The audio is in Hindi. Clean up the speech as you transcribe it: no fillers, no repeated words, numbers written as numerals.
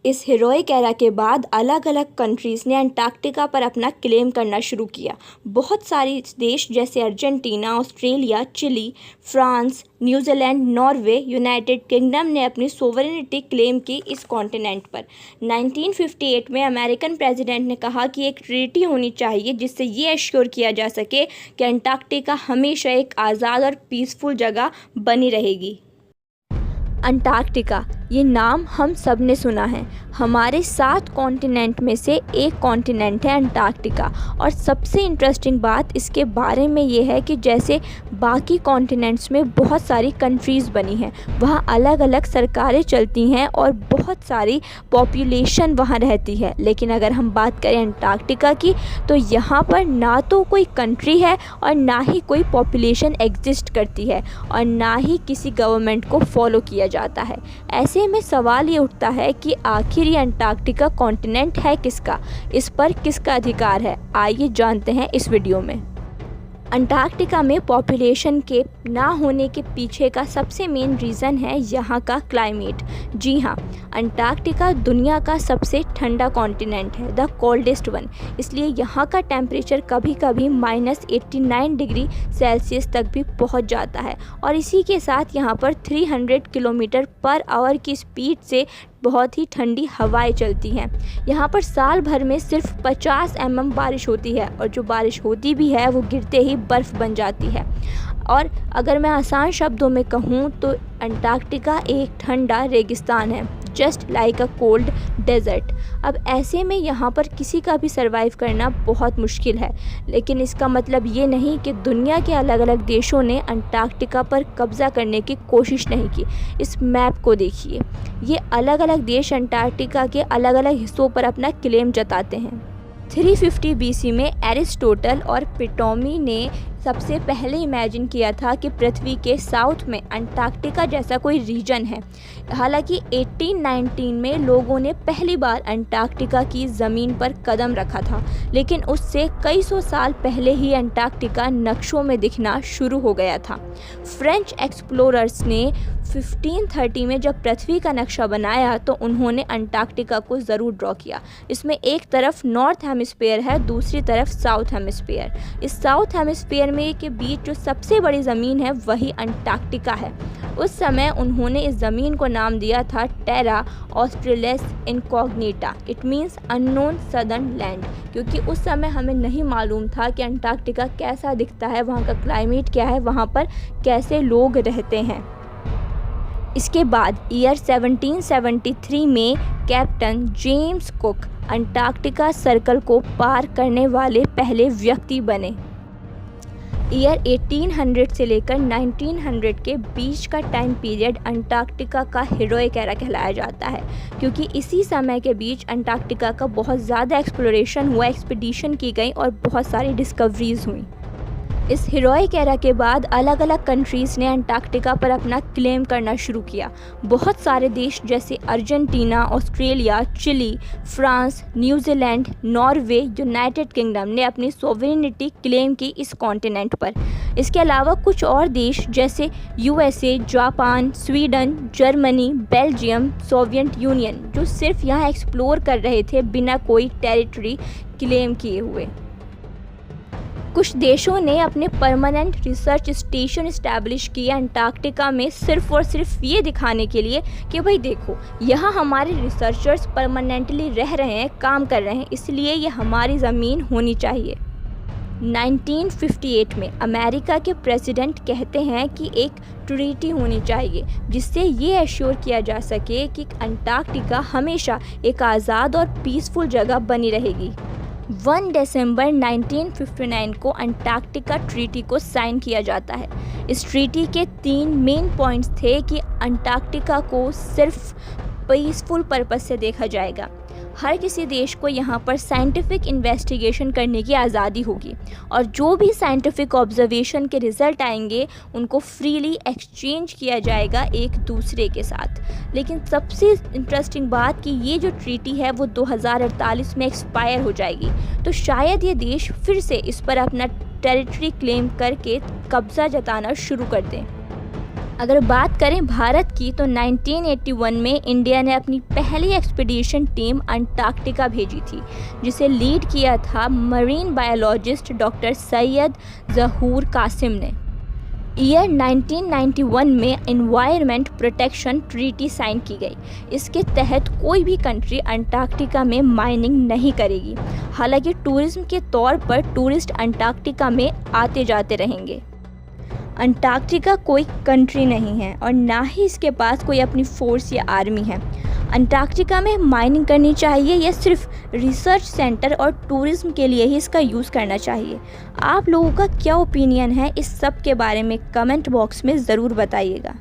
इस हीरोइक एरा के बाद अलग अलग कंट्रीज़ ने अंटार्कटिका पर अपना क्लेम करना शुरू किया। बहुत सारे देश जैसे Argentina, Australia, Chile, France, New Zealand, Norway, United Kingdom ने अपनी सोवरेनिटी क्लेम की इस कॉन्टिनेंट पर। 1958 में अमेरिकन प्रेसिडेंट ने कहा कि एक ट्रीटी होनी चाहिए जिससे ये एश्योर किया जा सके कि अंटार्कटिका हमेशा एक आज़ाद और पीसफुल जगह बनी रहेगी। अंटार्कटिका, ये नाम हम सब ने सुना है। हमारे 7 कॉन्टिनेंट में से एक कॉन्टिनेंट है अंटार्कटिका। और सबसे इंटरेस्टिंग बात इसके बारे में ये है कि जैसे बाकी कॉन्टिनेंट्स में बहुत सारी कंट्रीज़ बनी हैं, वहाँ अलग अलग सरकारें चलती हैं और बहुत सारी पॉपुलेशन वहाँ रहती है। लेकिन अगर हम बात करें अंटार्कटिका की, तो यहाँ पर ना तो कोई कंट्री है और ना ही कोई पॉपुलेशन एग्जिस्ट करती है और ना ही किसी गवर्नमेंट को फॉलो किया जाता है। ऐसे में सवाल ये उठता है कि आखिर ये अंटार्कटिका कॉन्टिनेंट है किसका, इस पर किसका अधिकार है। आइए जानते हैं इस वीडियो में। अंटार्कटिका में पॉपुलेशन के ना होने के पीछे का सबसे मेन रीज़न है यहाँ का क्लाइमेट। जी हाँ, अंटार्कटिका दुनिया का सबसे ठंडा कॉन्टिनेंट है, द कोल्डेस्ट वन। इसलिए यहाँ का टेम्परेचर कभी कभी -89 डिग्री सेल्सियस तक भी पहुँच जाता है। और इसी के साथ यहाँ पर 300 किलोमीटर पर आवर की स्पीड से बहुत ही ठंडी हवाएं चलती हैं। यहाँ पर साल भर में सिर्फ 50 mm बारिश होती है और जो बारिश होती भी है वो गिरते ही बर्फ़ बन जाती है। और अगर मैं आसान शब्दों में कहूँ तो अंटार्कटिका एक ठंडा रेगिस्तान है, just like a cold desert. अब ऐसे में यहाँ पर किसी का भी सर्वाइव करना बहुत मुश्किल है। लेकिन इसका मतलब ये नहीं कि दुनिया के अलग अलग देशों ने अंटार्कटिका पर कब्ज़ा करने की कोशिश नहीं की। इस मैप को देखिए, ये अलग अलग देश अंटार्कटिका के अलग अलग हिस्सों पर अपना क्लेम जताते हैं। 350 BC में एरिस्टोटल और पिटोमी ने सबसे पहले इमेजिन किया था कि पृथ्वी के साउथ में अंटार्कटिका जैसा कोई रीजन है। हालांकि 1819 में लोगों ने पहली बार अंटार्कटिका की ज़मीन पर कदम रखा था, लेकिन उससे कई सौ साल पहले ही अंटार्कटिका नक्शों में दिखना शुरू हो गया था। फ्रेंच एक्सप्लोरर्स ने 1530 में जब पृथ्वी का नक्शा बनाया तो उन्होंने अंटार्कटिका को ज़रूर ड्रॉ किया। इसमें एक तरफ नॉर्थ हेमिस्फीयर है, दूसरी तरफ साउथ हेमिस्फीयर। इस साउथ हेमिस्फीयर में के बीच जो सबसे बड़ी ज़मीन है वही अंटार्कटिका है। उस समय उन्होंने इस ज़मीन को नाम दिया था Terra Australis Incognita. It means unknown southern land, क्योंकि उस समय हमें नहीं मालूम था कि अंटार्कटिका कैसा दिखता है, वहाँ का क्लाइमेट क्या है, वहाँ पर कैसे लोग रहते हैं। इसके बाद ईयर 1773 में captain James cook Antarctica circle को पार करने वाले पहले व्यक्ति बने। ईयर 1800 से लेकर 1900 के बीच का टाइम पीरियड अंटार्कटिका का हीरोइक एरा कहलाया जाता है, क्योंकि इसी समय के बीच अंटार्कटिका का बहुत ज़्यादा एक्सप्लोरेशन हुआ, एक्सपीडिशन की गई और बहुत सारी डिस्कवरीज हुई। इस हीरोइक एरा के बाद अलग अलग कंट्रीज़ ने अंटार्कटिका पर अपना क्लेम करना शुरू किया। बहुत सारे देश जैसे Argentina, Australia, Chile, France, New Zealand, Norway, United Kingdom ने अपनी सोवरेनिटी क्लेम की इस कॉन्टिनेंट पर। इसके अलावा कुछ और देश जैसे USA, Japan, Sweden, Germany, Belgium, Soviet union, जो सिर्फ यहाँ एक्सप्लोर कर रहे थे बिना कोई टेरिटरी क्लेम किए हुए। कुछ देशों ने अपने परमानेंट रिसर्च स्टेशन इस्टेब्लिश किए अंटार्कटिका में, सिर्फ और सिर्फ ये दिखाने के लिए कि भाई देखो, यहाँ हमारे रिसर्चर्स परमानेंटली रह रहे हैं, काम कर रहे हैं, इसलिए ये हमारी ज़मीन होनी चाहिए। 1958 में अमेरिका के प्रेसिडेंट कहते हैं कि एक ट्रीटी होनी चाहिए जिससे ये एश्योर किया जा सके कि अंटार्कटिका हमेशा एक आज़ाद और पीसफुल जगह बनी रहेगी। 1 दिसंबर 1959 को अंटार्कटिका ट्रीटी को साइन किया जाता है। इस ट्रीटी के 3 मेन पॉइंट्स थे कि अंटार्कटिका को सिर्फ पीसफुल पर्पस से देखा जाएगा। हर किसी देश को यहाँ पर साइंटिफिक इन्वेस्टिगेशन करने की आज़ादी होगी और जो भी साइंटिफिक ऑब्जर्वेशन के रिज़ल्ट आएंगे उनको फ्रीली एक्सचेंज किया जाएगा एक दूसरे के साथ। लेकिन सबसे इंटरेस्टिंग बात कि ये जो ट्रीटी है वो 2048 में एक्सपायर हो जाएगी, तो शायद ये देश फिर से इस पर अपना टेरिटरी क्लेम करके कब्ज़ा जताना शुरू कर दें। अगर बात करें भारत की तो 1981 में इंडिया ने अपनी पहली एक्सपीडिशन टीम अंटार्कटिका भेजी थी, जिसे लीड किया था मरीन बायोलॉजिस्ट डॉक्टर सैयद ज़हूर कासिम ने। ईयर 1991 में एनवायरनमेंट प्रोटेक्शन ट्रीटी साइन की गई। इसके तहत कोई भी कंट्री अंटार्कटिका में माइनिंग नहीं करेगी। हालांकि टूरिज्म के तौर पर टूरिस्ट अंटार्कटिका में आते जाते रहेंगे। अंटार्कटिका कोई कंट्री नहीं है और ना ही इसके पास कोई अपनी फोर्स या आर्मी है। अंटार्कटिका में माइनिंग करनी चाहिए या सिर्फ रिसर्च सेंटर और टूरिज्म के लिए ही इसका यूज़ करना चाहिए? आप लोगों का क्या ओपिनियन है इस सब के बारे में कमेंट बॉक्स में ज़रूर बताइएगा।